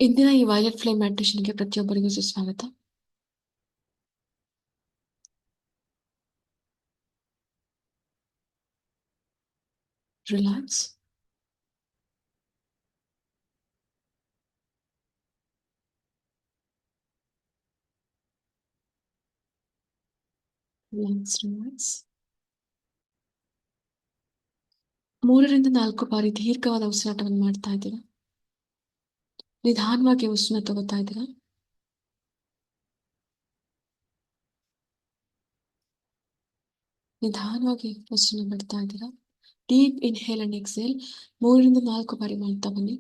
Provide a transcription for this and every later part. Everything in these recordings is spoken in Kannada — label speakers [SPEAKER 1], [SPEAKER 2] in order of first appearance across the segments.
[SPEAKER 1] ಇಂದಿನ ಈ ವೈಲೆಟ್ ಫ್ಲೇಮ್ ಮೆಡಿಟೇಷನ್‌ಗೆ ಪ್ರತಿಯೊಬ್ಬರಿಗೂ ಸುಸ್ವಾಗತ. Relax, relax. 3 ರಿಂದ 4 ಬಾರಿ ದೀರ್ಘವಾದ ಉಸಿರಾಟವನ್ನು ಮಾಡ್ತಾ ಇದ್ದೀರಾ. ನಿಧಾನವಾಗಿ ಉಸಿರನ್ನ ತಗೋತಾ ಇದ್ದೀರಾ. ನಿಧಾನವಾಗಿ ಉಸಿರನ್ನ ಬಿಡ್ತಾ ಇದ್ದೀರಾ. ಡೀಪ್ ಇನ್ಹೇಲ್ ಅಂಡ್ ಎಕ್ಸೇಲ್ 3 ರಿಂದ 4 ಬಾರಿ ಮಾಡ್ತಾ ಬನ್ನಿ.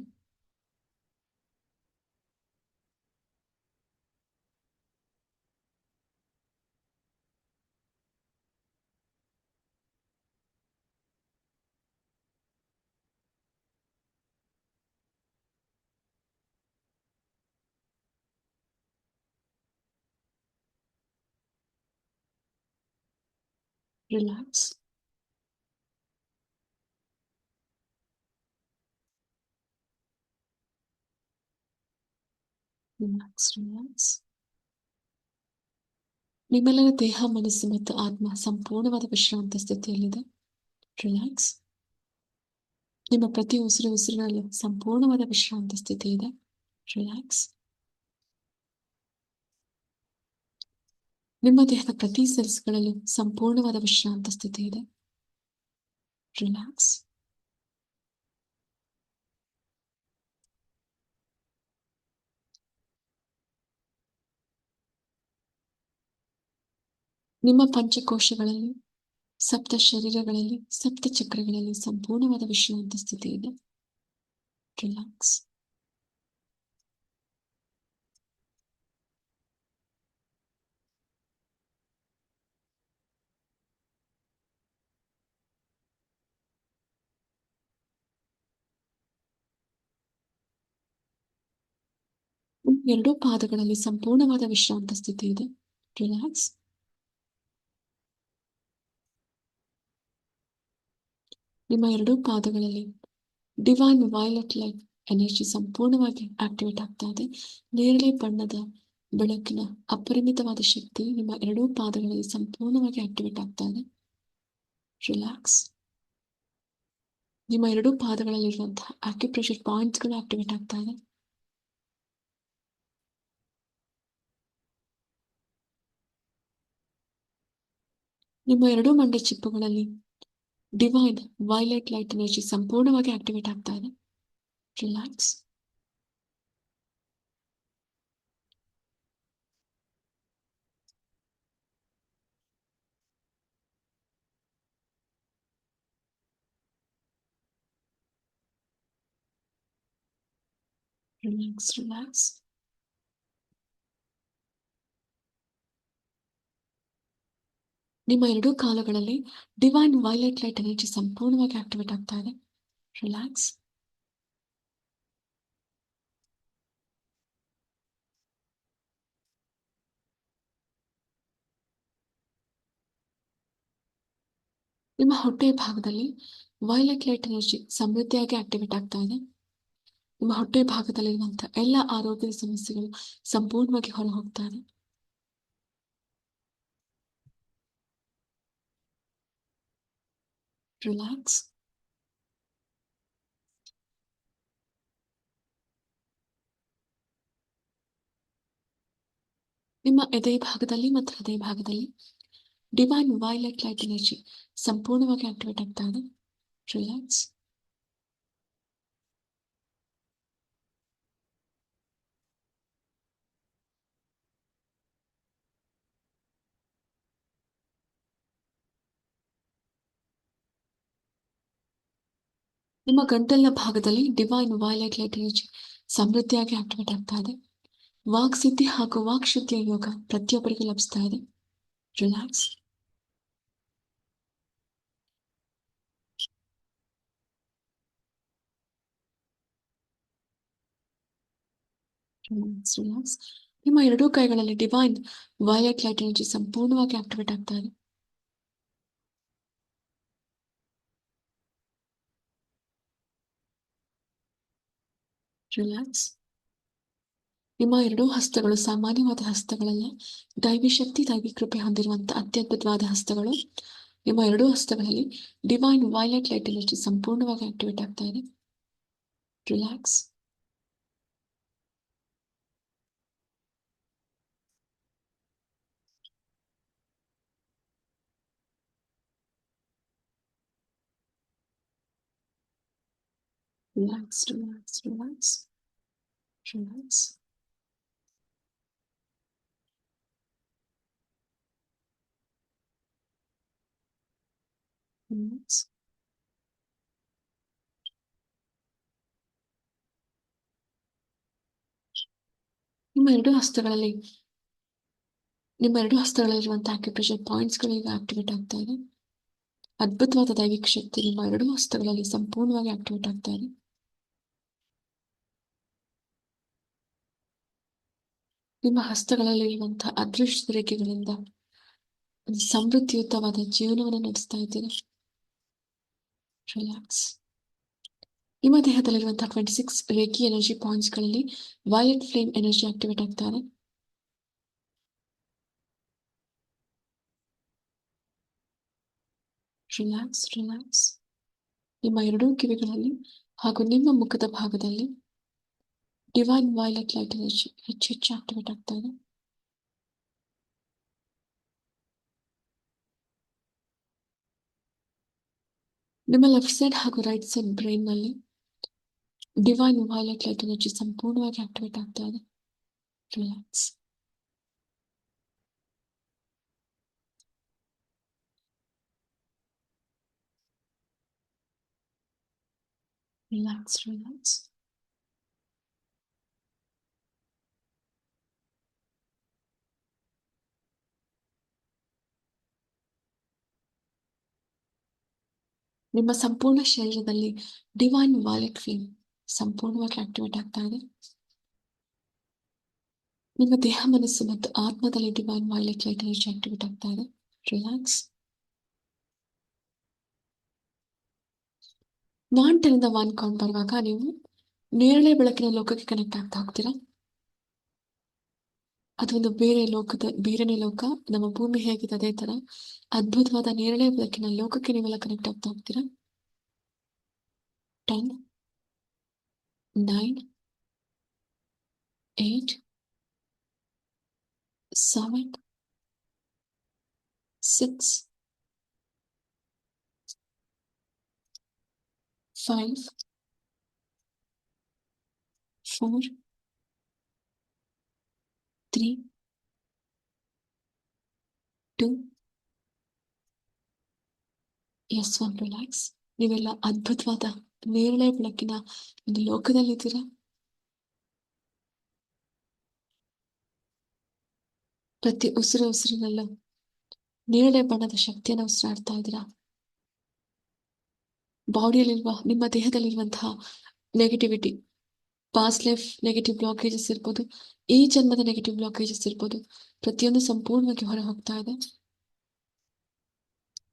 [SPEAKER 1] Relax, relax. ನಿಮ್ಮೆಲ್ಲರ ದೇಹ, ಮನಸ್ಸು ಮತ್ತು ಆತ್ಮ ಸಂಪೂರ್ಣವಾದ ವಿಶ್ರಾಂತ ಸ್ಥಿತಿಯಲ್ಲಿದೆ. ರಿಲ್ಯಾಕ್ಸ್. ನಿಮ್ಮ ಪ್ರತಿ ಉಸಿರಿನಲ್ಲೂ ಸಂಪೂರ್ಣವಾದ ವಿಶ್ರಾಂತ ಸ್ಥಿತಿ ಇದೆ. ರಿಲ್ಯಾಕ್ಸ್. ನಿಮ್ಮ ದೇಹದ ಪ್ರತಿ ಸೆಲ್ಸ್ಗಳಲ್ಲೂ ಸಂಪೂರ್ಣವಾದ ವಿಶ್ರಾಂತ ಸ್ಥಿತಿ ಇದೆ. ರಿಲ್ಯಾಕ್ಸ್. ನಿಮ್ಮ ಪಂಚಕೋಶಗಳಲ್ಲಿ, ಸಪ್ತ ಶರೀರಗಳಲ್ಲಿ, ಸಪ್ತ ಚಕ್ರಗಳಲ್ಲಿ ಸಂಪೂರ್ಣವಾದ ವಿಶ್ರಾಂತ ಸ್ಥಿತಿ ಇದೆ. ರಿಲ್ಯಾಕ್ಸ್. ಎರಡೂ ಪಾದಗಳಲ್ಲಿ ಸಂಪೂರ್ಣವಾದ ವಿಶ್ರಾಂತ ಸ್ಥಿತಿ ಇದೆ. ರಿಲ್ಯಾಕ್ಸ್. ನಿಮ್ಮ ಎರಡೂ ಪಾದಗಳಲ್ಲಿ ಡಿವೈನ್ ವೈಲೆಟ್ ಲೈಟ್ ಎನರ್ಜಿ ಸಂಪೂರ್ಣವಾಗಿ ಆಕ್ಟಿವೇಟ್ ಆಗ್ತಾ ಇದೆ. ನೇರಳೆ ಬಣ್ಣದ ಬೆಳಕಿನ ಅಪರಿಮಿತವಾದ ಶಕ್ತಿ ನಿಮ್ಮ ಎರಡೂ ಪಾದಗಳಲ್ಲಿ ಸಂಪೂರ್ಣವಾಗಿ ಆಕ್ಟಿವೇಟ್ ಆಗ್ತಾ ಇದೆ. ರಿಲ್ಯಾಕ್ಸ್. ನಿಮ್ಮ ಎರಡೂ ಪಾದಗಳಲ್ಲಿರುವಂತಹ ಆಕ್ಯುಪ್ರೆಷರ್ ಪಾಯಿಂಟ್ಸ್ಗಳು ಆಕ್ಟಿವೇಟ್ ಆಗ್ತಾ ಇದೆ. ನಿಮ್ಮ ಎರಡೂ ಮಂಡೆ ಚಿಪ್ಪುಗಳಲ್ಲಿ ಡಿವೈನ್ ವೈಲೆಟ್ ಲೈಟ್ ಎನರ್ಜಿ ಸಂಪೂರ್ಣವಾಗಿ ಆಕ್ಟಿವೇಟ್ ಆಗ್ತಾ ಇದೆ. ರಿಲ್ಯಾಕ್ಸ್. ರಿಲ್ಯಾಕ್ಸ್. ನಿಮ್ಮ ಎರಡೂ ಕಾಲುಗಳಲ್ಲಿ ಡಿವೈನ್ ವೈಲೆಟ್ ಲೈಟ್ ಎನರ್ಜಿ ಸಂಪೂರ್ಣವಾಗಿ ಆಕ್ಟಿವೇಟ್ ಆಗ್ತಾ ಇದೆ. ರಿಲ್ಯಾಕ್ಸ್. ನಿಮ್ಮ ಹೊಟ್ಟೆಯ ಭಾಗದಲ್ಲಿ ವೈಲೆಟ್ ಲೈಟ್ ಎನರ್ಜಿ ಸಮೃದ್ಧಿಯಾಗಿ ಆಕ್ಟಿವೇಟ್ ಆಗ್ತಾ ಇದೆ. ನಿಮ್ಮ ಹೊಟ್ಟೆಯ ಭಾಗದಲ್ಲಿರುವಂತಹ ಎಲ್ಲ ಆರೋಗ್ಯದ ಸಮಸ್ಯೆಗಳು ಸಂಪೂರ್ಣವಾಗಿ ಹೊರ ಹೋಗ್ತಾ ಇದೆ. ರಿಲ್ಯಾಕ್ಸ್. ನಿಮ್ಮ ಎದೆ ಭಾಗದಲ್ಲಿ ಮತ್ತು ಹೃದಯ ಭಾಗದಲ್ಲಿ ಡಿವೈನ್ ವೈಲೆಟ್ ಲೈಟ್ ಎನರ್ಜಿ ಸಂಪೂರ್ಣವಾಗಿ ಆಕ್ಟಿವೇಟ್ ಆಗ್ತಾ ಇದೆ. ರಿಲ್ಯಾಕ್ಸ್. ನಿಮ್ಮ ಗಂಟಲಿನ ಭಾಗದಲ್ಲಿ ಡಿವೈನ್ ವೈಲೆಟ್ ಲೈಟ್ ಎನರ್ಜಿ ಸಮೃದ್ಧಿಯಾಗಿ ಆಕ್ಟಿವೇಟ್ ಆಗ್ತಾ ಇದೆ. ವಾಕ್ ಸಿದ್ಧಿ ಹಾಗೂ ವಾಕ್ ಶುದ್ಧಿಯ ಯೋಗ ಪ್ರತಿಯೊಬ್ಬರಿಗೂ ಲಭಿಸ್ತಾ ಇದೆ. ರಿಲ್ಯಾಕ್ಸ್. ರಿಲ್ಯಾಕ್ಸ್. ನಿಮ್ಮ ಎರಡೂ ಕೈಗಳಲ್ಲಿ ಡಿವೈನ್ ವೈಲೆಟ್ ಲೈಟ್ ಎನರ್ಜಿ ಸಂಪೂರ್ಣವಾಗಿ ಆಕ್ಟಿವೇಟ್ ಆಗ್ತಾ ಇದೆ. ರಿಲ್ಯಾಕ್ಸ್. ನಿಮ್ಮ ಎರಡೂ ಹಸ್ತಗಳು ಸಾಮಾನ್ಯವಾದ ಹಸ್ತಗಳಲ್ಲ. ದೈವಿ ಶಕ್ತಿ, ದೈವಿ ಕೃಪೆ ಹೊಂದಿರುವಂತಹ ಅತ್ಯದ್ಭುತವಾದ ಹಸ್ತಗಳು. ನಿಮ್ಮ ಎರಡೂ ಹಸ್ತಗಳಲ್ಲಿ ಡಿವೈನ್ ವೈಲೆಟ್ ಲೈಟ್ ಎನರ್ಜಿ ಸಂಪೂರ್ಣವಾಗಿ ಆಕ್ಟಿವೇಟ್ ಆಗ್ತಾ ಇದೆ. Relax. Relax, relax, relax, relax. Relax. ನಿಮ್ಮ ಎರಡು ಹಸ್ತಗಳಲ್ಲಿ ನಿಮ್ಮ ಎರಡು ಹಸ್ತಗಳಲ್ಲಿರುವಂತಹ ಆಕ್ಯುಪ್ರೆಷರ್ ಪಾಯಿಂಟ್ಸ್ಗಳು ಈಗ ಆಕ್ಟಿವೇಟ್ ಆಗ್ತಾ ಇದೆ. ಅದ್ಭುತವಾದ ದೈವಿಕ ಶಕ್ತಿ ನಿಮ್ಮ ಎರಡು ಹಸ್ತಗಳಲ್ಲಿ ಸಂಪೂರ್ಣವಾಗಿ ಆಕ್ಟಿವೇಟ್ ಆಗ್ತಾ ಇದೆ. ನಿಮ್ಮ ಹಸ್ತಗಳಲ್ಲಿರುವಂತಹ ಅದೃಷ್ಟ ರೇಖೆಗಳಿಂದ ಒಂದು ಸಮೃದ್ಧಿಯುತವಾದ ಜೀವನವನ್ನು ನಡೆಸ್ತಾ ಇದ್ದೀರಾ. ರಿಲ್ಯಾಕ್ಸ್. ನಿಮ್ಮ ದೇಹದಲ್ಲಿರುವಂತಹ 26 ರೇಖಿ ಎನರ್ಜಿ ಪಾಯಿಂಟ್ಸ್ಗಳಲ್ಲಿ ವೈಲೆಟ್ ಫ್ಲೇಮ್ ಎನರ್ಜಿ ಆಕ್ಟಿವೇಟ್ ಆಗ್ತಾ ಇದೆ. Relax, relax. ನಿಮ್ಮ ಎರಡೂ ಕಿವಿಗಳಲ್ಲಿ ಹಾಗೂ ನಿಮ್ಮ ಮುಖದ ಭಾಗದಲ್ಲಿ ಡಿವೈನ್ ವೈಲೆಟ್ ಲೈಟ್ ಎನರ್ಜಿ ಹೆಚ್ಚು ಹೆಚ್ಚು ಆಕ್ಟಿವೇಟ್ ಆಗ್ತಾ ಇದೆ. ನಿಮ್ಮ ಲೆಫ್ಟ್ ಸೈಡ್ ಹಾಗೂ ರೈಟ್ ಸೈಡ್ ಬ್ರೈನ್ ನಲ್ಲಿ ಡಿವೈನ್ ವೈಲೆಟ್ ಲೈಟ್ ಎನರ್ಜಿ ಸಂಪೂರ್ಣವಾಗಿ ಆಕ್ಟಿವೇಟ್ ಆಗ್ತಾ ಇದೆ. ರಿಲ್ಯಾಕ್ಸ್. Relax, relax. ನಿಮ್ಮ ಸಂಪೂರ್ಣ ಶರೀರದಲ್ಲಿ ಡಿವೈನ್ ವೈಲೆಟ್ ಫ್ಲೇಮ್ ಸಂಪೂರ್ಣವಾಗಿ ಆಕ್ಟಿವೇಟ್ ಆಗ್ತಾ ಇದೆ. ನಿಮ್ಮ ದೇಹ, ಮನಸ್ಸು ಮತ್ತು ಆತ್ಮದಲ್ಲಿ divine violet light energy activate ಆಗ್ತಾ ಇದೆ. ರಿಲ್ಯಾಕ್ಸ್. ನಾನ್ 10 ಇಂದ 1 ಕೌಂಟ್ ಬರುವಾಗ ನೀವು ನೇರಳೆ ಬೆಳಕಿನ ಲೋಕಕ್ಕೆ ಕನೆಕ್ಟ್ ಆಗ್ತಾ ಹೋಗ್ತೀರಾ. ಅದೊಂದು ಬೇರೆನೇ ಲೋಕ. ನಮ್ಮ ಭೂಮಿ ಹೇಗಿದೆ ಅದೇ ತರ ಅದ್ಭುತವಾದ ನೇರಳೆ ಬೆಳಕಿನ ಲೋಕಕ್ಕೆ ನೀವೆಲ್ಲ ಕನೆಕ್ಟ್ ಆಗ್ತಾ ಹೋಗ್ತೀರಾ. 10, 9, 8, 7, 6, 5, 4, 3, 2, ಎಸ್ 1. ರಿಲ್ಯಾಕ್ಸ್. ನೀವೆಲ್ಲ ಅದ್ಭುತವಾದ ನೇರಳೆ ಬೆಳಕಿನ ಒಂದು ಲೋಕದಲ್ಲಿದ್ದೀರಾ. ಪ್ರತಿ ಉಸಿರಿನಲ್ಲೂ ನೇರಳೆ ಬಣ್ಣದ ಶಕ್ತಿಯನ್ನು ಉಸಿರಾಡ್ತಾ ಇದ್ದೀರಾ. ಬಾಡಿಯಲ್ಲಿರುವ ನಿಮ್ಮ ದೇಹದಲ್ಲಿರುವಂತಹ negativity, past life negative blockages ಇರ್ಬೋದು, ಈ ಜನ್ಮದ ನೆಗೆಟಿವ್ ಬ್ಲಾಕೇಜಸ್ ಇರ್ಬೋದು, ಪ್ರತಿಯೊಂದು ಸಂಪೂರ್ಣವಾಗಿ ಹೊರ ಹೋಗ್ತಾ ಇದೆ.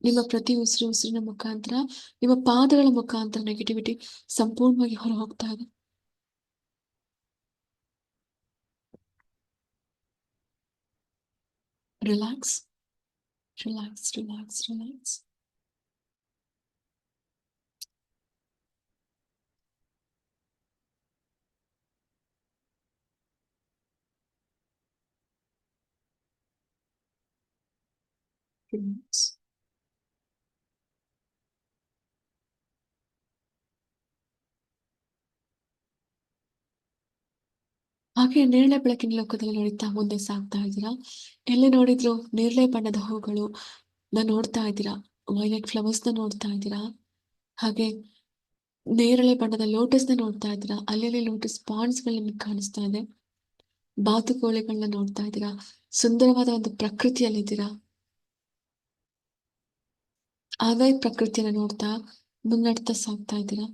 [SPEAKER 1] ನಿಮ್ಮ ಪ್ರತಿ ಉಸಿರಿನ ಮುಖಾಂತರ, ನಿಮ್ಮ ಪಾದಗಳ ಮುಖಾಂತರ ನೆಗೆಟಿವಿಟಿ ಸಂಪೂರ್ಣವಾಗಿ ಹೊರ ಹೋಗ್ತಾ ಇದೆ. Relax, relax, relax, relax. Relax. ಹಾಗೆ ನೇರಳೆ ಬೆಳಕಿನ ಲೋಕದಲ್ಲಿ ನಡೀತಾ ಮುಂದೆ ಸಾಗ್ತಾ ಇದ್ದೀರಾ. ಎಲ್ಲಿ ನೋಡಿದ್ರು ನೇರಳೆ ಬಣ್ಣದ ಹೂಗಳು ನೋಡ್ತಾ ಇದ್ದೀರಾ. ವೈಲೆಟ್ ಫ್ಲವರ್ಸ್ ನೋಡ್ತಾ ಇದ್ದೀರಾ. ಹಾಗೆ ನೇರಳೆ ಬಣ್ಣದ ಲೋಟಸ್ ನೋಡ್ತಾ ಇದ್ದೀರಾ. ಅಲ್ಲಲ್ಲಿ ಲೋಟಸ್ ಪಾಂಡ್ಸ್ ನಿಮಗೆ ಕಾಣಿಸ್ತಾ ಇದೆ. ಬಾತುಕೋಳಿಗಳನ್ನ ನೋಡ್ತಾ ಇದ್ದೀರಾ. ಸುಂದರವಾದ ಒಂದು ಪ್ರಕೃತಿಯಲ್ಲಿದ್ದೀರಾ. ಅದೇ ಪ್ರಕೃತಿಯನ್ನ ನೋಡ್ತಾ ಮುನ್ನಡ್ತಾ ಸಾಗ್ತಾ ಇದ್ದೀರಾ.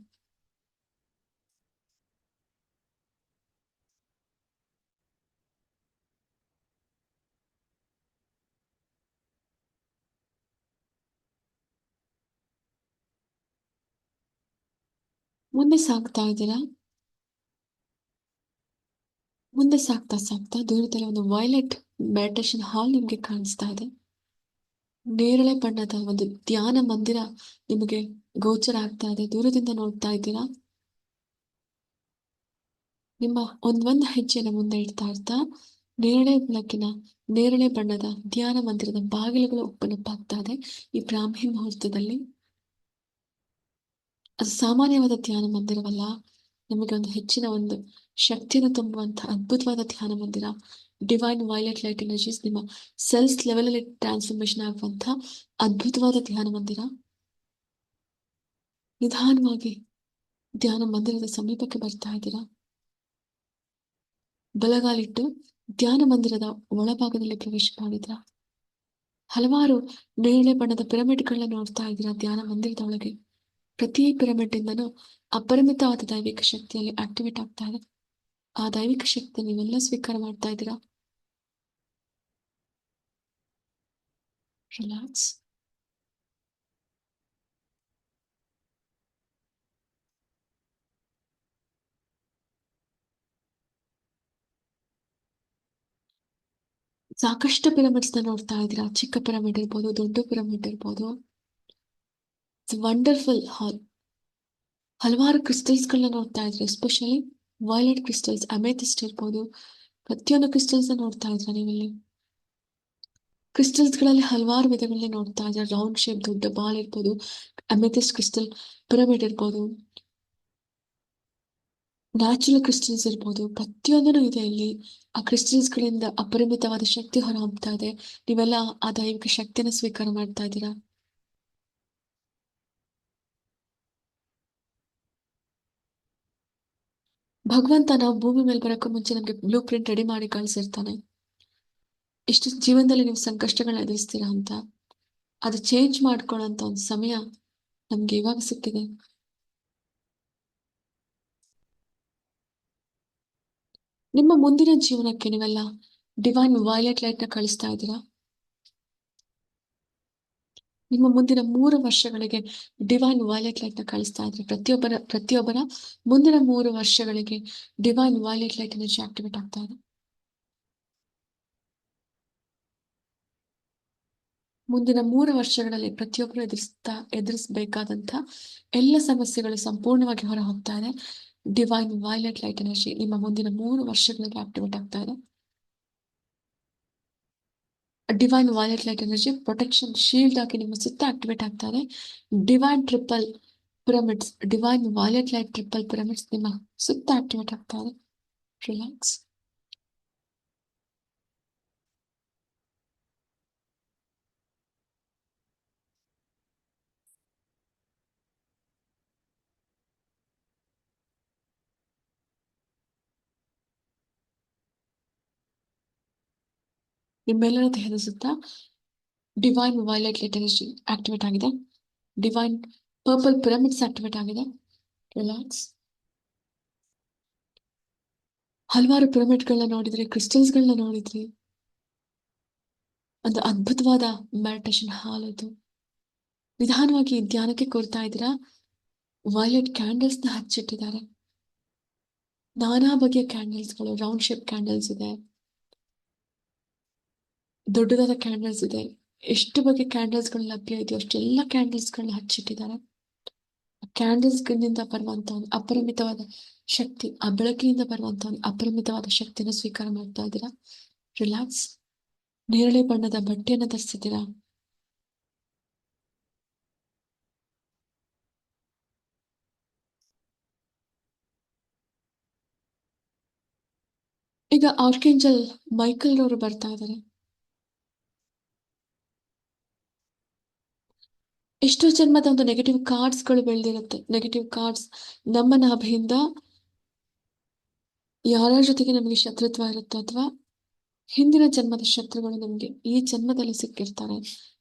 [SPEAKER 1] ಮುಂದೆ ಸಾಗ್ತಾ ಇದ್ದೀರಾ. ಮುಂದೆ ಸಾಗ್ತಾ ಸಾಗ್ತಾ ದೂರದಲ್ಲಿ ಒಂದು ವೈಲೆಟ್ ಮೆಡಿಟೇಷನ್ ಹಾಲ್ ನಿಮ್ಗೆ ಕಾಣಿಸ್ತಾ ಇದೆ. ನೇರಳೆ ಬಣ್ಣದ ಒಂದು ಧ್ಯಾನ ಮಂದಿರ ನಿಮಗೆ ಗೋಚರ ಆಗ್ತಾ ಇದೆ. ದೂರದಿಂದ ನೋಡ್ತಾ ಇದ್ದೀರಾ. ನಿಮ್ಮ ಒಂದೊಂದು ಹೆಜ್ಜೆನ ಮುಂದೆ ಇಡ್ತಾ ಇರ್ತಾ ನೇರಳೆ ಬೆಳಕಿನ ನೇರಳೆ ಬಣ್ಣದ ಧ್ಯಾನ ಮಂದಿರದ ಬಾಗಿಲುಗಳು ಓಪನ್ ಅಪ್ ಆಗ್ತಾ ಇದೆ ಈ ಬ್ರಾಹ್ಮಿ ಮುಹೂರ್ತದಲ್ಲಿ. ಅದು ಸಾಮಾನ್ಯವಾದ ಧ್ಯಾನ ಮಂದಿರವಲ್ಲ. ನಿಮಗೆ ಒಂದು ಹೆಚ್ಚಿನ ಒಂದು ಶಕ್ತಿಯನ್ನು ತುಂಬುವಂತಹ ಅದ್ಭುತವಾದ ಧ್ಯಾನ ಮಂದಿರ. ಡಿವೈನ್ ವೈಲೆಟ್ ಲೈಟ್ ಎನರ್ಜೀಸ್ ನಿಮ್ಮ ಸೆಲ್ಸ್ ಲೆವೆಲ್ ಅಲ್ಲಿ ಟ್ರಾನ್ಸ್ಫಾರ್ಮೇಶನ್ ಆಗುವಂತಹ ಅದ್ಭುತವಾದ ಧ್ಯಾನ ಮಂದಿರ. ನಿಧಾನವಾಗಿ ಧ್ಯಾನ ಮಂದಿರದ ಸಮೀಪಕ್ಕೆ ಬರ್ತಾ ಇದ್ದೀರಾ. ಬಲಗಾಲಿಟ್ಟು ಧ್ಯಾನ ಮಂದಿರದ ಒಳಭಾಗದಲ್ಲಿ ಪ್ರವೇಶ ಮಾಡಿದ್ರ. ಹಲವಾರು ನೇರಳೆ ಬಣ್ಣದ ಪಿರಮಿಡ್ಗಳನ್ನ ನೋಡ್ತಾ ಇದ್ದೀರಾ ಧ್ಯಾನ ಮಂದಿರದ ಒಳಗೆ. ಪ್ರತಿ ಪಿರಮಿಡ್ ಇಂದನೂ ಅಪರಿಮಿತವಾದ ದೈವಿಕ ಶಕ್ತಿಯಲ್ಲಿ ಆಕ್ಟಿವೇಟ್ ಆಗ್ತಾ ಇದೆ. ಆ ದೈವಿಕ ಶಕ್ತಿ ನೀವೆಲ್ಲ ಸ್ವೀಕಾರ ಮಾಡ್ತಾ ಇದ್ದೀರಾ. ರಿಲ್ಯಾಕ್ಸ್. ಸಾಕಷ್ಟು ಪಿರಮಿಡ್ಸ್ ನ ನೋಡ್ತಾ ಇದ್ದೀರಾ. ಚಿಕ್ಕ ಪಿರಮಿಡ್ ಇರ್ಬೋದು, ದೊಡ್ಡ ಪಿರಮಿಡ್ ಇರ್ಬೋದು. ಇಟ್ಸ್ ವಂಡರ್ಫುಲ್ ಹಾಲ್. ಹಲವಾರು ಕ್ರಿಸ್ಟಲ್ಸ್ ಗಳನ್ನ ನೋಡ್ತಾ ಇದ್ರಿ. ಎಸ್ಪೆಷಲಿ ವೈಲೆಟ್ ಕ್ರಿಸ್ಟಲ್ಸ್, ಅಮೆಥಿಸ್ಟ್ ಇರ್ಬೋದು. ಪ್ರತಿಯೊಂದು ಕ್ರಿಸ್ಟಲ್ಸ್ ನೋಡ್ತಾ ಇದ್ರ ನೀವಿಲ್ಲಿ. ಕ್ರಿಸ್ಟಲ್ಸ್ ಗಳಲ್ಲಿ ಹಲವಾರು ವಿಧಗಳನ್ನ ನೋಡ್ತಾ ಇದ್ರೆ. ರೌಂಡ್ ಶೇಪ್ ದೊಡ್ಡ ಬಾಲ್ ಇರ್ಬೋದು, ಅಮೆಥಿಸ್ಟ್ ಕ್ರಿಸ್ಟಲ್ ಪಿರಮಿಡ್ ಇರ್ಬೋದು, ನ್ಯಾಚುರಲ್ ಕ್ರಿಸ್ಟಲ್ಸ್ ಇರ್ಬೋದು. ಪ್ರತಿಯೊಂದೂ ಇದೆ ಇಲ್ಲಿ. ಆ ಕ್ರಿಸ್ಟಲ್ಸ್ ಗಳಿಂದ ಅಪರಿಮಿತವಾದ ಶಕ್ತಿ ಹೊರಹೊಮ್ತಾ ಇದೆ. ನೀವೆಲ್ಲ ಆ ದೈವಿಕ ಶಕ್ತಿಯನ್ನು ಸ್ವೀಕಾರ ಮಾಡ್ತಾ ಇದ್ದೀರಾ. ಭಗವಂತ ನಾವು ಭೂಮಿ ಮೇಲೆ ಬರೋಕ್ಕೂ ಮುಂಚೆ ನಮ್ಗೆ ಬ್ಲೂ ಪ್ರಿಂಟ್ ರೆಡಿ ಮಾಡಿ ಕಳ್ಸಿರ್ತಾನೆ. ಇಷ್ಟು ಜೀವನದಲ್ಲಿ ನೀವು ಸಂಕಷ್ಟಗಳನ್ನ ಎದುರಿಸ್ತೀರಾ ಅಂತ. ಅದು ಚೇಂಜ್ ಮಾಡ್ಕೊಳ್ಳೋಂತ ಒಂದು ಸಮಯ ನಮ್ಗೆ ಇವಾಗ ಸಿಕ್ಕಿದೆ. ನಿಮ್ಮ ಮುಂದಿನ ಜೀವನಕ್ಕೆ ನೀವೆಲ್ಲ ಡಿವೈನ್ ವೈಲೆಟ್ ಲೈಟ್ ನ ಕಳಿಸ್ತಾ ಇದ್ದೀರಾ. ನಿಮ್ಮ ಮುಂದಿನ 3 ವರ್ಷಗಳಿಗೆ ಡಿವೈನ್ ವೈಲೆಟ್ ಲೈಟ್ ನ ಕಳಿಸ್ತಾ ಇದ್ರೆ ಪ್ರತಿಯೊಬ್ಬರ ಮುಂದಿನ 3 ವರ್ಷಗಳಿಗೆ divine violet light energy activate ಆಗ್ತಾ ಇದೆ. ಮುಂದಿನ 3 ವರ್ಷಗಳಲ್ಲಿ ಪ್ರತಿಯೊಬ್ಬರು ಎದುರಿಸಬೇಕಾದಂತ ಎಲ್ಲ ಸಮಸ್ಯೆಗಳು ಸಂಪೂರ್ಣವಾಗಿ ಹೊರ ಹೋಗ್ತಾ ಇದೆ. ಡಿವೈನ್ ವೈಲೆಟ್ ಲೈಟ್ ಎನರ್ಜಿ ನಿಮ್ಮ ಮುಂದಿನ 3 ವರ್ಷಗಳಿಗೆ ಆಕ್ಟಿವೇಟ್ ಆಗ್ತಾ ಇದೆ. Divine violet light energy protection shield ಆಗಿ ನಿಮ್ಮ ಸುತ್ತ ಆಕ್ಟಿವೇಟ್ ಆಗ್ತಾ ಇದೆ. Divine triple pyramids, divine violet light triple pyramids ನಿಮ್ಮ ಸುತ್ತ ಆಕ್ಟಿವೇಟ್ ಆಗ್ತಾ ಇದೆ. ರಿಲ್ಯಾಕ್ಸ್. ನಿಮ್ಮೆಲ್ಲರ ದೇಹದ ಸುತ್ತ divine violet light energy activate ಆಗಿದೆ. ಡಿವೈನ್ ಪರ್ಪಲ್ ಪಿರಮಿಡ್ಸ್ ಆಕ್ಟಿವೇಟ್ ಆಗಿದೆ. ರಿಲ್ಯಾಕ್ಸ್. ಹಲವಾರು ಪಿರಮಿಡ್ಗಳನ್ನ ನೋಡಿದ್ರಿ, ಕ್ರಿಸ್ಟಲ್ಸ್ಗಳನ್ನ ನೋಡಿದ್ರಿ. ಒಂದು ಅದ್ಭುತವಾದ ಮೆಡಿಟೇಷನ್ ಹಾಲ್ ಇದು. ನಿಧಾನವಾಗಿ ಧ್ಯಾನಕ್ಕೆ ಕೂರ್ತಾ ಇದ್ದೀರಾ. ವೈಲೆಟ್ ಕ್ಯಾಂಡಲ್ಸ್ ನ ಹಚ್ಚಿಟ್ಟಿದ್ದಾರೆ. ನಾನಾ ಬಗೆಯ ಕ್ಯಾಂಡಲ್ಸ್ಗಳು, ರೌಂಡ್ ಶೇಪ್ ಕ್ಯಾಂಡಲ್ಸ್ ಇದೆ, ದೊಡ್ಡದಾದ ಕ್ಯಾಂಡಲ್ಸ್ ಇದೆ. ಎಷ್ಟು ಬಗೆಯ ಕ್ಯಾಂಡಲ್ಸ್ಗಳು ಲಭ್ಯ ಇದೆಯೋ ಅಷ್ಟೆಲ್ಲ ಕ್ಯಾಂಡಲ್ಸ್ಗಳನ್ನ ಹಚ್ಚಿಟ್ಟಿದ್ದಾರೆ. ಕ್ಯಾಂಡಲ್ಸ್ ನಿಂದ ಬರುವಂತ ಒಂದು ಅಪರಿಮಿತವಾದ ಶಕ್ತಿ, ಆ ಬೆಳಕಿನಿಂದ ಬರುವಂತ ಒಂದು ಅಪರಿಮಿತವಾದ ಶಕ್ತಿಯನ್ನು ಸ್ವೀಕಾರ ಮಾಡ್ತಾ ಇದ್ದೀರಾ. ರಿಲ್ಯಾಕ್ಸ್. ನೇರಳೆ ಬಣ್ಣದ ಬಟ್ಟೆಯನ್ನು ಧರಿಸಿದ್ದೀರಾ. ಈಗ ಆರ್ಕೇಂಜಲ್ ಮೈಕಲ್ ಅವರು ಬರ್ತಾ ಇದ್ದಾರೆ. ಎಷ್ಟೋ ಜನ್ಮದ ಒಂದು ನೆಗೆಟಿವ್ ಕಾರ್ಡ್ಸ್ ಗಳು ಬೆಳೆದಿರುತ್ತೆ. ನೆಗೆಟಿವ್ ಕಾರ್ಡ್ಸ್ ನಮ್ಮ ನಾಭಿಯಿಂದ ಯಾರ ಜೊತೆಗೆ ನಮಗೆ ಶತ್ರುತ್ವ ಇರುತ್ತೋ ಅಥವಾ ಹಿಂದಿನ ಜನ್ಮದ ಶತ್ರುಗಳು ನಮ್ಗೆ ಈ ಜನ್ಮದಲ್ಲಿ ಸಿಕ್ಕಿರ್ತಾರೆ.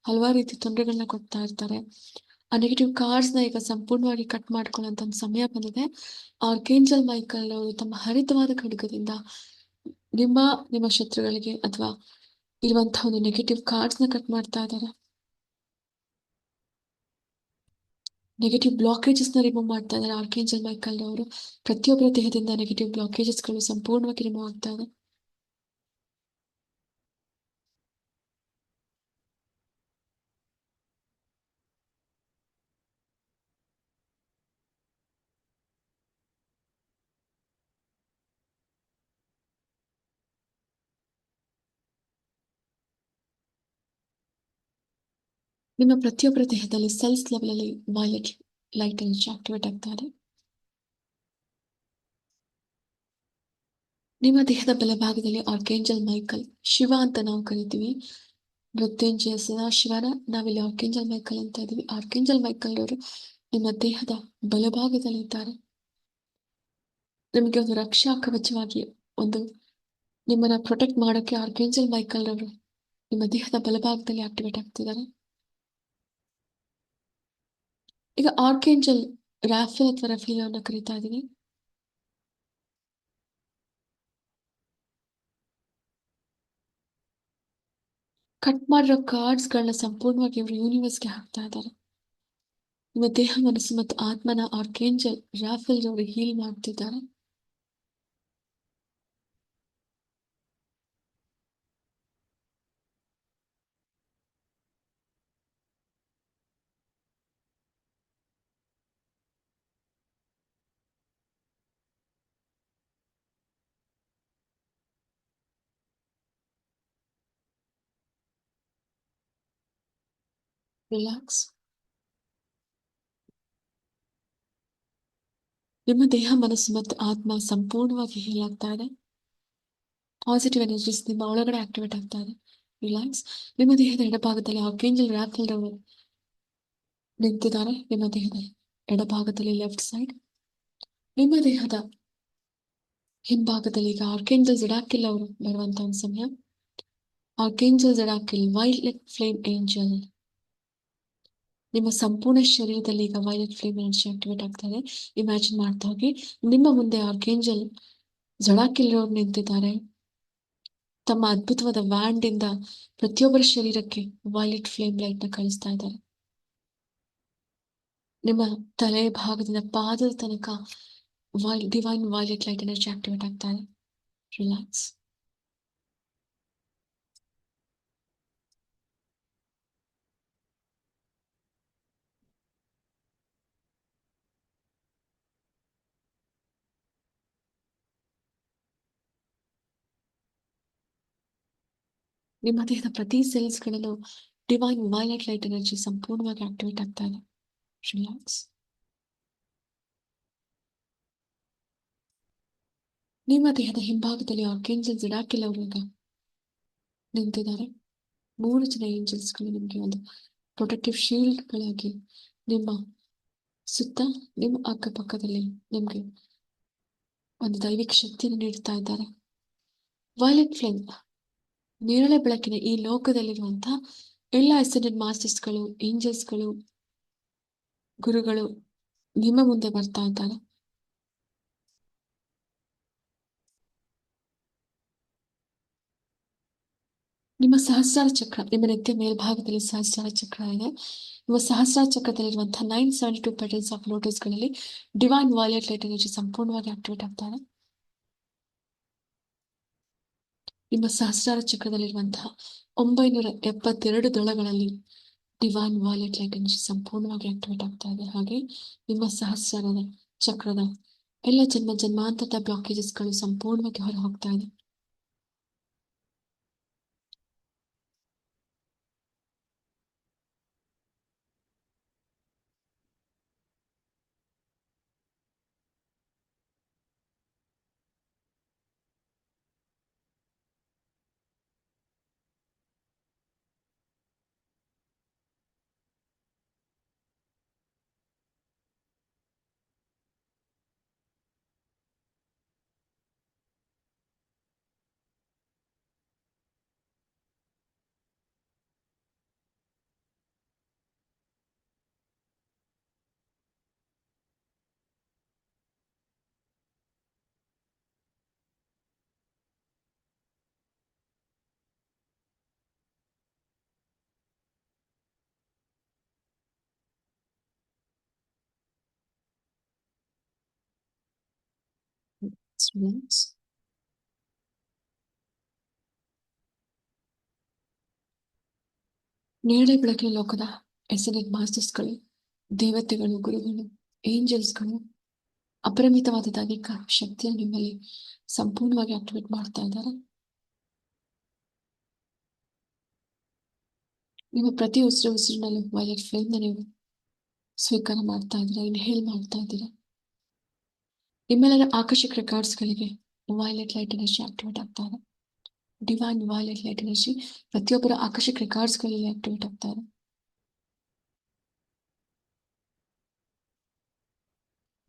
[SPEAKER 1] ಹಲವಾರು ರೀತಿ ತೊಂದರೆಗಳನ್ನ ಕೊಡ್ತಾ ಇರ್ತಾರೆ. ಆ ನೆಗೆಟಿವ್ ಕಾರ್ಡ್ಸ್ ನ ಈಗ ಸಂಪೂರ್ಣವಾಗಿ ಕಟ್ ಮಾಡ್ಕೊಳ್ಳೋಂತ ಒಂದು ಸಮಯ ಬಂದಿದೆ. ಆರ್ಕೇಂಜಲ್ ಮೈಕಲ್ ಅವರು ತಮ್ಮ ಹರಿತವಾದ ಖಡ್ಗದಿಂದ ನಿಮ್ಮ ನಿಮ್ಮ ಶತ್ರುಗಳಿಗೆ ಅಥವಾ ಇರುವಂತಹ ಒಂದು ನೆಗೆಟಿವ್ ಕಾರ್ಡ್ಸ್ ನ ಕಟ್ ಮಾಡ್ತಾ ಇದ್ದಾರೆ. ನೆಗೆಟಿವ್ ಬ್ಲಾಕೇಜಸ್ನ ರಿಮೂವ್ ಮಾಡ್ತಾ ಇದ್ದಾರೆ ಆರ್ಕೇಂಜಲ್ ಮೈಕಲ್ ಅವರು. ಪ್ರತಿಯೊಬ್ಬರ ದೇಹದಿಂದ ನೆಗೆಟಿವ್ ಬ್ಲಾಕೇಜಸ್ಗಳು ಸಂಪೂರ್ಣವಾಗಿ ರಿಮೂವ್ ಆಗ್ತಾ ಇದೆ. ನಿಮ್ಮ ಪ್ರತಿಯೊಬ್ಬರ ದೇಹದಲ್ಲಿ ಸೆಲ್ಸ್ ಲೆವೆಲ್ ಅಲ್ಲಿ ವೈಲೆಟ್ ಲೈಟ್ ಎನರ್ಜಿ ಆಕ್ಟಿವೇಟ್ ಆಗ್ತಾ ಇದೆ. ನಿಮ್ಮ ದೇಹದ ಬಲಭಾಗದಲ್ಲಿ ಆರ್ಕೇಂಜಲ್ ಮೈಕಲ್, ಶಿವ ಅಂತ ನಾವು ಕರಿತೀವಿ. ಮೃತ್ಯುಂಜಯ ಸದಾಶಿವನ ನಾವಿಲ್ಲಿ ಆರ್ಕೇಂಜಲ್ ಮೈಕಲ್ ಅಂತ ಇದೀವಿ. ಆರ್ಕೇಂಜಲ್ ಮೈಕಲ್ ಅವರು ನಿಮ್ಮ ದೇಹದ ಬಲಭಾಗದಲ್ಲಿದ್ದಾರೆ. ನಿಮಗೆ ಒಂದು ರಕ್ಷಾ ಕವಚವಾಗಿ, ಒಂದು ನಿಮ್ಮನ್ನ ಪ್ರೊಟೆಕ್ಟ್ ಮಾಡೋಕೆ ಆರ್ಕೇಂಜಲ್ ಮೈಕಲ್ ಅವರು ನಿಮ್ಮ ದೇಹದ ಬಲಭಾಗದಲ್ಲಿ ಆಕ್ಟಿವೇಟ್ ಆಗ್ತಿದ್ದಾರೆ. ಈಗ ಆರ್ಕೇಂಜಲ್ ರಾಫೆಲ್ ಅಥವಾ ರಫೀಲ್ ಅನ್ನ ಕರಿತಾ ಇದೀನಿ. ಕಟ್ ಮಾಡಿರೋ ಕಾರ್ಡ್ಸ್ ಗಳನ್ನ ಸಂಪೂರ್ಣವಾಗಿ ಇವರು ಯೂನಿವರ್ಸ್ಗೆ ಹಾಕ್ತಾ ಇದ್ದಾರೆ. ನಿಮ್ಮ ದೇಹ, ಮನಸ್ಸು ಮತ್ತು ಆತ್ಮನ ಆರ್ಕೇಂಜಲ್ ರಾಫೆಲ್ ಅವರು ಹೀಲ್ ಮಾಡ್ತಿದ್ದಾರೆ. ರಿಲ್ಯಾಕ್ಸ್. ನಿಮ್ಮ ದೇಹ, ಮನಸ್ಸು ಮತ್ತು ಆತ್ಮ ಸಂಪೂರ್ಣವಾಗಿ ಹೀಲ್ ಆಗ್ತಾ ಇದೆ. ಪಾಸಿಟಿವ್ ಎನರ್ಜೀಸ್ ನಿಮ್ಮ ಒಳಗಡೆ ಆಕ್ಟಿವೇಟ್ ಆಗ್ತಾ ಇದೆ. ರಿಲ್ಯಾಕ್ಸ್. ನಿಮ್ಮ ದೇಹದ ಎಡಭಾಗದಲ್ಲಿ ಆರ್ಕೇಂಜಲ್ ರಾಫೆಲ್ ಅವರು ನಿಂತಿದ್ದಾರೆ. ನಿಮ್ಮ ದೇಹದ ಎಡಭಾಗದಲ್ಲಿ ಲೆಫ್ಟ್ ಸೈಡ್. ನಿಮ್ಮ ದೇಹದ ಹಿಂಭಾಗದಲ್ಲಿ ಈಗ ಆರ್ಕೇಂಜಲ್ ಜಡಾಕಿಲ್ ಅವರು ಬರುವಂತ ಒಂದು ಸಮಯ. ಆರ್ಕೇಂಜಲ್ ಜಡಾಕಿಲ್ ವೈಲೆಟ್ ಫ್ಲೇಮ್ ಏಂಜಲ್. ನಿಮ್ಮ ಸಂಪೂರ್ಣ ಶರೀರದಲ್ಲಿ ಈಗ ವೈಲೆಟ್ ಫ್ಲೇಮ್ ಎನರ್ಜಿ ಆಕ್ಟಿವೇಟ್ ಆಗ್ತಾ ಇದೆ. ಇಮ್ಯಾಜಿನ್ ಮಾಡ್ತಾ ಹೋಗಿ, ನಿಮ್ಮ ಮುಂದೆ ಆರ್ಕೇಂಜಲ್ ಜಡಾಕಿಲ್ ಅವರು ನಿಂತಿದ್ದಾರೆ. ತಮ್ಮ ಅದ್ಭುತವಾದ ವ್ಯಾಂಡ್ ಇಂದ ಪ್ರತಿಯೊಬ್ಬರ ಶರೀರಕ್ಕೆ ವೈಲೆಟ್ ಫ್ಲೇಮ್ ಲೈಟ್ ನ ಕಳಿಸ್ತಾ ಇದ್ದಾರೆ. ನಿಮ್ಮ ತಲೆ ಭಾಗದಿಂದ ಪಾದದ ತನಕ divine violet light energy activate ಆಗ್ತಾ ಇದೆ. ರಿಲ್ಯಾಕ್ಸ್. ನಿಮ್ಮ ದೇಹದ ಪ್ರತಿ ಸೆಲ್ಸ್ ಗಳಲ್ಲೂ ಡಿವೈನ್ ವೈಲೆಟ್ ಲೈಟ್ ಎನರ್ಜಿ ಸಂಪೂರ್ಣವಾಗಿ ಆಕ್ಟಿವೇಟ್ ಆಗ್ತಾ ಇದೆ. ರಿಲ್ಯಾಕ್ಸ್. ನಿಮ್ಮ ದೇಹದ ಹಿಂಭಾಗದಲ್ಲಿ ಆರ್ಕೇಂಜಲ್ ಜಡಾಕಿಲ್ ಅವರು ಈಗ ನಿಂತಿದ್ದಾರೆ. 3 ಜನ ಏಂಜಲ್ಸ್ಗಳು ನಿಮಗೆ ಒಂದು ಪ್ರೊಟೆಕ್ಟಿವ್ ಶೀಲ್ಡ್ ಗಳಾಗಿ ನಿಮ್ಮ ಸುತ್ತ, ನಿಮ್ಮ ಅಕ್ಕಪಕ್ಕದಲ್ಲಿ ನಿಮ್ಗೆ ಒಂದು ದೈವಿಕ ಶಕ್ತಿಯನ್ನು ನೀಡ್ತಾ ಇದ್ದಾರೆ. ವೈಲೆಟ್ ಫ್ಲೇಮ್, ನೇರಳೆ ಬೆಳಕಿನ ಈ ಲೋಕದಲ್ಲಿರುವಂತಹ ಎಲ್ಲ ಅಸೆಂಡೆಡ್ ಮಾಸ್ಟರ್ಸ್ಗಳು, ಏಂಜಲ್ಸ್ಗಳು, ಗುರುಗಳು ನಿಮ್ಮ ಮುಂದೆ ಬರ್ತಾ ಇದ್ದಾರೆ. ನಿಮ್ಮ ಸಹಸ್ರಾರ ಚಕ್ರ, ನಿಮ್ಮ ನೆತ್ತಿಯ ಮೇಲ್ಭಾಗದಲ್ಲಿ ಸಹಸ್ರಾರ ಚಕ್ರ ಇದೆ. ನಿಮ್ಮ ಸಹಸ್ರಾರ ಚಕ್ರದಲ್ಲಿರುವಂತಹ 972 ಪೆಟಲ್ಸ್ ಆಫ್ ಲೋಟಸ್ ಗಳಲ್ಲಿ ಡಿವೈನ್ ವೈಲೆಟ್ ಲೈಟ್ ಎನರ್ಜಿ ಸಂಪೂರ್ಣವಾಗಿ ಆಕ್ಟಿವೇಟ್ ಆಗ್ತಾರೆ. ನಿಮ್ಮ ಸಹಸ್ರಾರ ಚಕ್ರದಲ್ಲಿರುವಂತಹ 972 ದಳಗಳಲ್ಲಿ ಡಿವೈನ್ ವೈಲೆಟ್ ಲೈಟ್ ಎನರ್ಜಿ ಸಂಪೂರ್ಣವಾಗಿ ಆಕ್ಟಿವೇಟ್ ಆಗ್ತಾ ಇದೆ. ಹಾಗೆ ನಿಮ್ಮ ಸಹಸ್ರಾರದ ಚಕ್ರದ ಎಲ್ಲ ಜನ್ಮ ಜನ್ಮಾಂತರದ ಬ್ಲಾಕೇಜಸ್ಗಳು ಸಂಪೂರ್ಣವಾಗಿ ಹೊರ ಹೋಗ್ತಾ ಇದೆ. Relax. ನೇರಳೆ ಬೆಳಕಿನ ಲೋಕದ ಎಸೆನೆಟ್ ಮಾಸ್ಟರ್ಸ್ಗಳು, ದೇವತೆಗಳು, ಗುರುಗಳು, ಏಂಜಲ್ಸ್ಗಳು ಅಪರಿಮಿತವಾದ ದೈವಿಕ ಶಕ್ತಿಯನ್ನು ನಿಮ್ಮಲ್ಲಿ ಸಂಪೂರ್ಣವಾಗಿ ಆಕ್ಟಿವೇಟ್ ಮಾಡ್ತಾ ಇದ್ದಾರೆ. ನಿಮ್ಮ ಪ್ರತಿ ಉಸಿರಿನಲ್ಲೂ ವೈಲೆಟ್ ಫ್ಲೇಮ್ನ ನೀವು ಸ್ವೀಕಾರ ಮಾಡ್ತಾ ಇದ್ದೀರಾ, ಇನ್ಹೇಲ್ ಮಾಡ್ತಾ ಇದ್ದೀರಾ. ನಿಮ್ಮೆಲ್ಲರ ಆಕರ್ಷಕ ರೆಕಾರ್ಡ್ಸ್ಗಳಿಗೆ ವೈಲೆಟ್ ಲೈಟ್ ಎನರ್ಜಿ ಆಕ್ಟಿವೇಟ್ ಆಗ್ತಾ ಇದೆ. ಡಿವೈನ್ ವೈಲೆಟ್ ಲೈಟ್ ಎನರ್ಜಿ ಪ್ರತಿಯೊಬ್ಬರ ಆಕರ್ಷಕ ರೆಕಾರ್ಡ್ಸ್ಗಳಲ್ಲಿ ಆಕ್ಟಿವೇಟ್ ಆಗ್ತಾ ಇದೆ.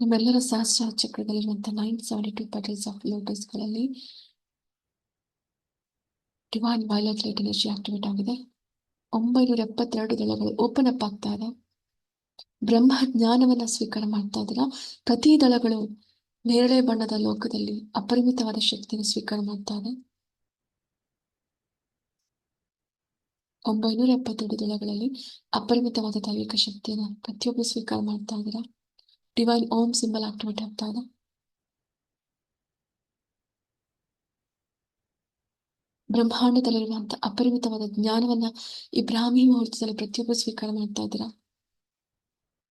[SPEAKER 1] ನಿಮ್ಮೆಲ್ಲರ ಸಹಸ್ರ ಚಕ್ರದಲ್ಲಿರುವಂತಹ 972 ಪೆಟಲ್ಸ್ ಆಫ್ ಲೋಟಸ್ಗಳಲ್ಲಿ divine violet light energy activate ಆಗಿದೆ. 972 ದಳಗಳು ಓಪನ್ ಅಪ್ ಆಗ್ತಾ ಇದೆ. ಬ್ರಹ್ಮ ಜ್ಞಾನವನ್ನ ಸ್ವೀಕಾರ ಮಾಡ್ತಾ ಇದ್ದೀರಾ. ಪ್ರತಿ ದಳಗಳು ನೇರಳೆ ಬಣ್ಣದ ಲೋಕದಲ್ಲಿ ಅಪರಿಮಿತವಾದ ಶಕ್ತಿಯನ್ನು ಸ್ವೀಕಾರ ಮಾಡ್ತಾ ಇದೆ. 972 ದಳಗಳಲ್ಲಿ ಅಪರಿಮಿತವಾದ ದೈವಿಕ ಶಕ್ತಿಯನ್ನು ಪ್ರತಿಯೊಬ್ಬರು ಸ್ವೀಕಾರ ಮಾಡ್ತಾ ಇದ್ದೀರಾ. ಡಿವೈನ್ ಓಂ ಸಿಂಬಲ್ ಆಕ್ಟಿವೇಟ್ ಆಗ್ತಾ ಇದೆ. ಬ್ರಹ್ಮಾಂಡದಲ್ಲಿರುವಂತಹ ಅಪರಿಮಿತವಾದ ಜ್ಞಾನವನ್ನ ಈ ಬ್ರಾಹ್ಮಿ ಮುಹೂರ್ತದಲ್ಲಿ ಪ್ರತಿಯೊಬ್ಬರು ಸ್ವೀಕಾರ ಮಾಡ್ತಾ ಇದ್ದೀರಾ.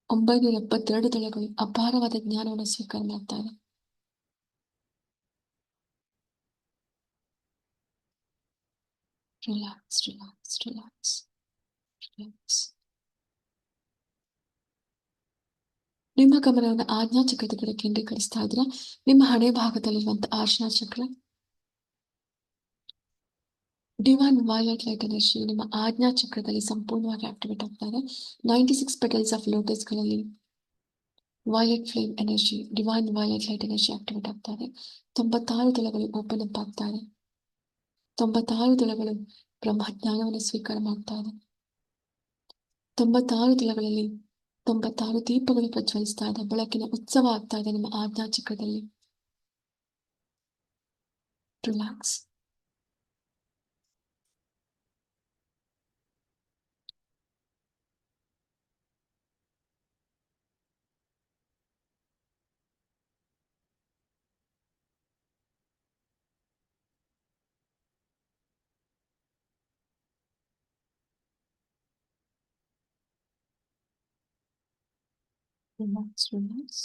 [SPEAKER 1] 972 ದಳಗಳು ಅಪಾರವಾದ ಜ್ಞಾನವನ್ನು ಸ್ವೀಕಾರ ಮಾಡ್ತಾ ಇದೆ. Relax, relax, relax, relax. ನಿಮ್ಮ ಗಮನವನ್ನು ಆಜ್ಞಾ ಚಕ್ರದ ಕಡೆ ಕೇಂದ್ರೀಕರಿಸ್ತಾ ಇದ್ದೀರಾ. ನಿಮ್ಮ ಹಣೆ ಭಾಗದಲ್ಲಿರುವಂತಹ ಆಜ್ಞಾ ಚಕ್ರ, ಡಿವೈನ್ ವೈಲೆಟ್ ಲೈಟ್ ಎನರ್ಜಿ ನಿಮ್ಮ ಆಜ್ಞಾ ಚಕ್ರದಲ್ಲಿ ಸಂಪೂರ್ಣವಾಗಿ ಆಕ್ಟಿವೇಟ್ ಆಗ್ತಾ ಇದೆ. 96 ಪೆಟಲ್ಸ್ ಆಫ್ ಲೋಟಸ್ಗಳಲ್ಲಿ violet flame energy, divine violet light energy activate ಆಗ್ತಾ ಇದೆ. 96 ದಳಗಳು ಓಪನ್ ಅಪ್ ಆಗ್ತಾ ಇದೆ. 96 ದಳಗಳು ಬ್ರಹ್ಮಜ್ಞಾನವನ್ನು ಸ್ವೀಕಾರ ಮಾಡ್ತಾ ಇದೆ. 96 ದಳಗಳಲ್ಲಿ 96 ದೀಪಗಳು ಪ್ರಜ್ವಲಿಸ್ತಾ ಇದೆ. ಬೆಳಕಿನ ಉತ್ಸವ ಆಗ್ತಾ ಇದೆ ನಿಮ್ಮ ಆಜ್ಞಾ ಚಕ್ರದಲ್ಲಿ. ರಿಲ್ಯಾಕ್ಸ್. Relax, relax.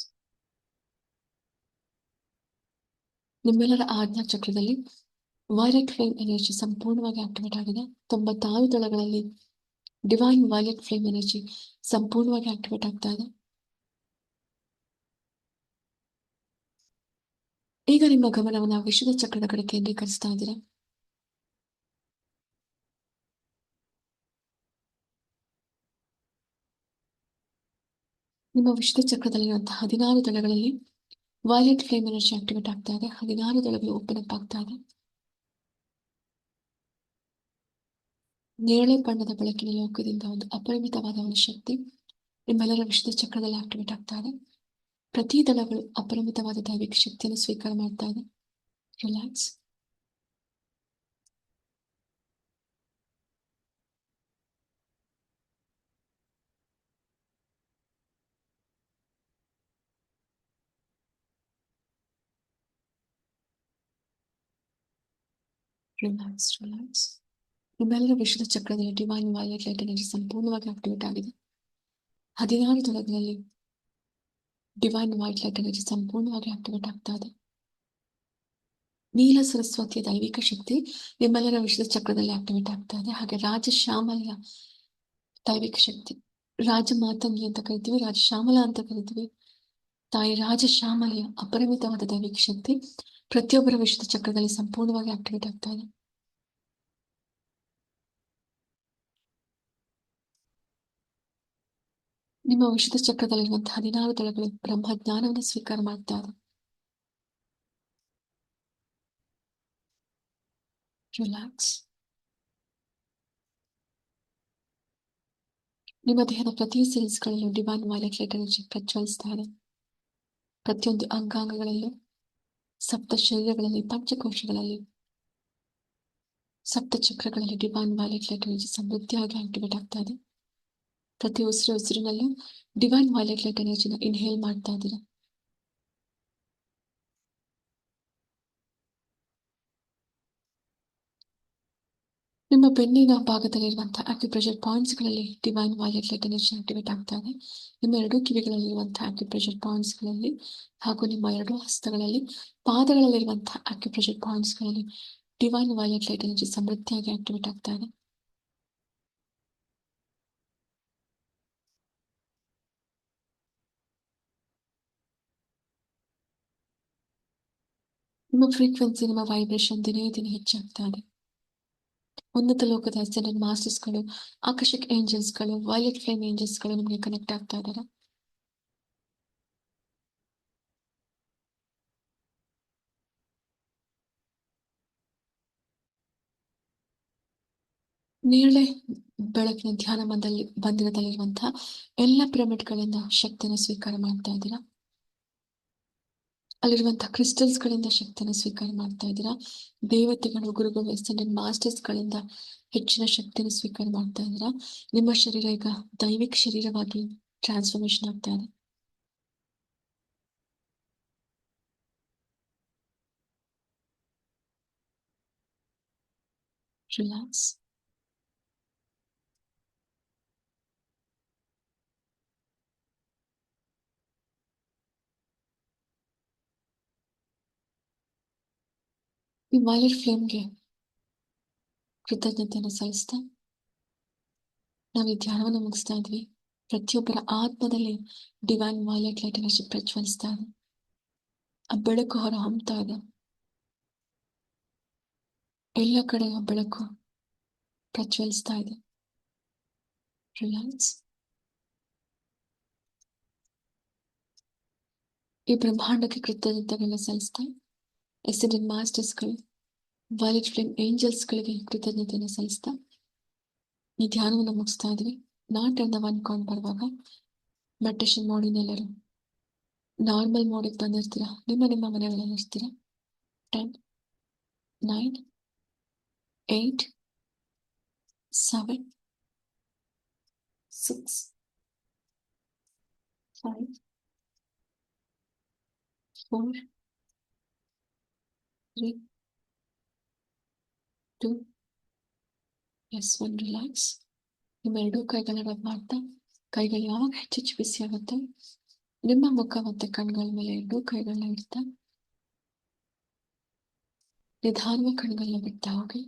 [SPEAKER 1] ನಿಮ್ಮೆಲ್ಲರ ಆಜ್ಞಾ ಚಕ್ರದಲ್ಲಿ ವೈಲೆಟ್ ಫ್ಲೇಮ್ ಎನರ್ಜಿ ಸಂಪೂರ್ಣವಾಗಿ ಆಕ್ಟಿವೇಟ್ ಆಗಿದೆ. 96 ದಳಗಳಲ್ಲಿ ಡಿವೈನ್ ವೈಲೆಟ್ ಫ್ಲೇಮ್ ಎನರ್ಜಿ ಸಂಪೂರ್ಣವಾಗಿ ಆಕ್ಟಿವೇಟ್ ಆಗ್ತಾ ಇದೆ. ಈಗ ನಿಮ್ಮ ಗಮನವನ್ನು ವಿಶ್ವದ ಚಕ್ರದ ಕಡೆ ಕೇಂದ್ರೀಕರಿಸ್ತಾ ಇದ್ದೀರಾ. ನಿಮ್ಮ ವಿಶ್ವದ ಚಕ್ರದಲ್ಲಿರುವಂತಹ 16 ದಳಗಳಲ್ಲಿ ವೈಲೆಟ್ ಫ್ಲೇಮ್ ಎನರ್ಜಿ ಆಕ್ಟಿವೇಟ್ ಆಗ್ತಾ ಇದೆ. 16 ದಳಗಳು ಓಪನ್ ಅಪ್ ಆಗ್ತಾ ಇದೆ. ನೇರಳೆ ಬಣ್ಣದ ಬೆಳಕಿನ ಲೋಕದಿಂದ ಒಂದು ಅಪರಿಮಿತವಾದ ಒಂದು ಶಕ್ತಿ ನಿಮ್ಮೆಲ್ಲರ ವಿಶ್ವದ ಚಕ್ರದಲ್ಲಿ ಆಕ್ಟಿವೇಟ್ ಆಗ್ತಾ ಇದೆ. ಪ್ರತಿ ದಳಗಳು ಅಪರಿಮಿತವಾದ ದೈವಿಕ ಶಕ್ತಿಯನ್ನು ಸ್ವೀಕಾರ ಮಾಡ್ತಾ ಇದೆ. ರಿಲ್ಯಾಕ್ಸ್. Relax, relax. ನಿಮ್ಮೆಲ್ಲರ ವಿಶ್ವದ ಚಕ್ರದಲ್ಲಿ ಡಿವೈನ್ ವೈಲೆಟ್ ಲೈಟ್ ಎನರ್ಜಿ ಸಂಪೂರ್ಣವಾಗಿ ಆಕ್ಟಿವೇಟ್ ಆಗಿದೆ. 16 ದಳಗಳಲ್ಲಿ ಡಿವೈನ್ ವೈಟ್ ಲೈಟ್ ಎನರ್ಜಿ ಸಂಪೂರ್ಣವಾಗಿ ಆಕ್ಟಿವೇಟ್ ಆಗ್ತಾ ಇದೆ. ನೀಲ ಸರಸ್ವತಿಯ ದೈವಿಕ ಶಕ್ತಿ ನಿಮ್ಮೆಲ್ಲರ ವಿಶ್ವದ ಚಕ್ರದಲ್ಲಿ ಆಕ್ಟಿವೇಟ್ ಆಗ್ತಾ ಇದೆ. ಹಾಗೆ ರಾಜಶ್ಯಾಮಲ ದೈವಿಕ ಶಕ್ತಿ, ರಾಜಮಾತಂಗಿ ಅಂತ ಕರಿತೀವಿ, ರಾಜಶ್ಯಾಮಲ ಅಂತ ಕರಿತೀವಿ. ತಾಯಿ ರಾಜಶ್ಯಾಮಲೆಯ ಅಪರಿಮಿತವಾದ ದೈವಿಕ ಶಕ್ತಿ ಪ್ರತಿಯೊಬ್ಬರ ವಿಶ್ವದ ಚಕ್ರದಲ್ಲಿ ಸಂಪೂರ್ಣವಾಗಿ ಆಕ್ಟಿವೇಟ್ ಆಗ್ತಾ ಇದೆ. ನಿಮ್ಮ ವಿಶ್ವದ ಚಕ್ರದಲ್ಲಿರುವಂತಹ 16 ದಳಗಳು ಬ್ರಹ್ಮಜ್ಞಾನವನ್ನು ಸ್ವೀಕಾರ ಮಾಡ್ತಾ ಇದೆ. ರಿಲ್ಯಾಕ್ಸ್. ನಿಮ್ಮ ದೇಹದ ಪ್ರತಿ ಸೆಲ್ಸ್ಗಳಲ್ಲೂ ಡಿವೈನ್ ವೈಲೆಟ್ ಲೈಟ್ ಎನರ್ಜಿ ಪ್ರಜ್ವಲಿಸ್ತಾ ಇದೆ. ಪ್ರತಿಯೊಂದು ಅಂಗಾಂಗಗಳಲ್ಲೂ, ಸಪ್ತ ಶರೀರಗಳಲ್ಲಿ, ಪಂಚಕೋಶಗಳಲ್ಲಿ, ಸಪ್ತ ಚಕ್ರಗಳಲ್ಲಿ ಡಿವೈನ್ ವೈಲೆಟ್ ಲೈಟ್ ಎನರ್ಜಿ ಸಮೃದ್ಧಿಯಾಗಿ ಆಕ್ಟಿವೇಟ್ ಆಗ್ತಾ ಇದೆ. ಪ್ರತಿ ಉಸಿರಿನಲ್ಲೂ ಡಿವೈನ್ ವೈಲೆಟ್ ಲೈಟ್ ಎನರ್ಜಿನ ಇನ್ಹೇಲ್ ಮಾಡ್ತಾ ಇದ್ದೀರಾ. ನಿಮ್ಮ ಬೆನ್ನಿನ ಭಾಗದಲ್ಲಿರುವಂತಹ ಅಕ್ಯುಪ್ರೆಷರ್ ಪಾಯಿಂಟ್ಸ್ಗಳಲ್ಲಿ divine violet light energy activate ಆಗ್ತಾ ಇದೆ. ನಿಮ್ಮ ಎರಡೂ ಕಿವಿಗಳಲ್ಲಿರುವಂತಹ ಅಕ್ಯುಪ್ರೆಷರ್ ಪಾಯಿಂಟ್ಸ್ಗಳಲ್ಲಿ ಹಾಗೂ ನಿಮ್ಮ ಎರಡೂ ಹಸ್ತಗಳಲ್ಲಿ ಪಾದಗಳಲ್ಲಿರುವಂತಹ ಅಕ್ಯುಪ್ರೆಷರ್ ಪಾಯಿಂಟ್ಸ್ಗಳಲ್ಲಿ ಡಿವೈನ್ ವೈಲೆಟ್ ಲೈಟ್ ಎನರ್ಜಿ ಸಮೃದ್ಧಿಯಾಗಿ ಆಕ್ಟಿವೇಟ್ ಆಗ್ತಾ ಇದೆ. ನಿಮ್ಮ ಫ್ರೀಕ್ವೆನ್ಸಿ, ನಿಮ್ಮ ವೈಬ್ರೇಷನ್ ದಿನೇ ದಿನೇ ಹೆಚ್ಚಾಗ್ತಾ ಇದೆ. ಉನ್ನತ ಲೋಕದ ಅಸೆಂಡೆಂಟ್ ಮಾಸ್ಟರ್ಸ್ಗಳು, ಆಕರ್ಷಕ್ ಏಂಜಲ್ಸ್ಗಳು, ವೈಲೆಟ್ ಫ್ಲೇಮ್ ಏಂಜಲ್ಸ್ಗಳು ನಿಮಗೆ ಕನೆಕ್ಟ್ ಆಗ್ತಾ ಇದ್ದಾರೆ. ನೇರಳೆ ಬೆಳಕಿನ ಧ್ಯಾನ ಮಂದಿರದಲ್ಲಿರುವಂತಹ ಎಲ್ಲ ಪಿರಮಿಡ್ಗಳಿಂದ ಶಕ್ತಿಯನ್ನು ಸ್ವೀಕಾರ ಮಾಡ್ತಾ ಇದ್ದೀರಾ. ಅಲ್ಲಿರುವಂತಹ ಕ್ರಿಸ್ಟಲ್ಸ್ ಗಳಿಂದ ಶಕ್ತಿಯನ್ನು ಸ್ವೀಕಾರ ಮಾಡ್ತಾ ಇದ್ದೀರಾ. ದೇವತೆಗಳು, ಗುರುಗಳು, ಅಸೆಂಡೆಂಟ್ ಮಾಸ್ಟರ್ಸ್ ಗಳಿಂದ ಹೆಚ್ಚಿನ ಶಕ್ತಿಯನ್ನು ಸ್ವೀಕಾರ ಮಾಡ್ತಾ ಇದ್ದೀರಾ. ನಿಮ್ಮ ಶರೀರ ಈಗ ದೈವಿಕ ಶರೀರವಾಗಿ ಟ್ರಾನ್ಸ್ಫಾರ್ಮೇಶನ್ ಆಗ್ತಾ ಇದೆ. ರಿಲ್ಯಾಕ್ಸ್. ಈ ವೈಲೆಟ್ ಫ್ಲೇಮ್ಗೆ ಕೃತಜ್ಞತೆಯನ್ನು ಸಲ್ಲಿಸ್ತಾ ನಾವು ಈ ಧ್ಯಾನವನ್ನು ಮುಗಿಸ್ತಾ ಇದ್ವಿ. ಪ್ರತಿಯೊಬ್ಬರ ಆತ್ಮದಲ್ಲಿ ಡಿವೈನ್ ವೈಲೆಟ್ ಲೈಟ್ ಎನರ್ಜಿ ಪ್ರಜ್ವಲಿಸ್ತಾ ಇದೆ. ಆ ಬೆಳಕು ಹೊರ ಹೊಮ್ತಾ ಇದೆ. ಎಲ್ಲ ಕಡೆ ಆ ಬೆಳಕು ಪ್ರಜ್ವಲಿಸ್ತಾ ಇದೆ. ರಿಲ್ಯಾಕ್ಸ್. ಈ ಬ್ರಹ್ಮಾಂಡಕ್ಕೆ ಕೃತಜ್ಞತೆಗಳನ್ನ ಸಲ್ಲಿಸ್ತಾ ಎಸೆಂಡೆಂಟ್ ಮಾಸ್ಟರ್ಸ್ಗಳು, ವೈಲೆಟ್ ಫ್ಲೇಮ್ ಏಂಜಲ್ಸ್ಗಳಿಗೆ ಕೃತಜ್ಞತೆಯನ್ನು ಸಲ್ಲಿಸ್ತಾ ಈ ಧ್ಯಾನವನ್ನು ಮುಗಿಸ್ತಾ ಇದ್ವಿ. ನಾಟ್ ಅಂಡ್ ಒನ್ ಕೌಂಟ್ ಬರುವಾಗ ಮೆಡಿಟೇಷನ್ ಮೋಡಿನೆಲ್ಲರೂ ನಾರ್ಮಲ್ ಮೋಡಿಗೆ ಬಂದಿರ್ತೀರಾ. ನಿಮ್ಮ ಮನೆಗಳಲ್ಲಿ ಇರ್ತೀರಾ. 10, 9, 8, 7, 6, 5, 4, 3, 2, ಎಸ್ 1. ರಿಲ್ಯಾಕ್ಸ್. ನಿಮ್ಮ ಎರಡೂ ಕೈಗಳನ್ನ ರಬ್ ಮಾಡ್ತಾ ಕೈಗಳು ಯಾವಾಗ ಹೆಚ್ಚೆಚ್ಚು ಬಿಸಿ ಆಗುತ್ತೆ ನಿಮ್ಮ ಮುಖ ಮತ್ತೆ ಕಣ್ಗಳ ಮೇಲೆ ಎರಡೂ ಕೈಗಳನ್ನ ಇಡ್ತಾ ನಿಧಾನವಾಗಿ ಕಣ್ಗಳನ್ನ ಬಿಡ್ತಾ ಹೋಗಿ.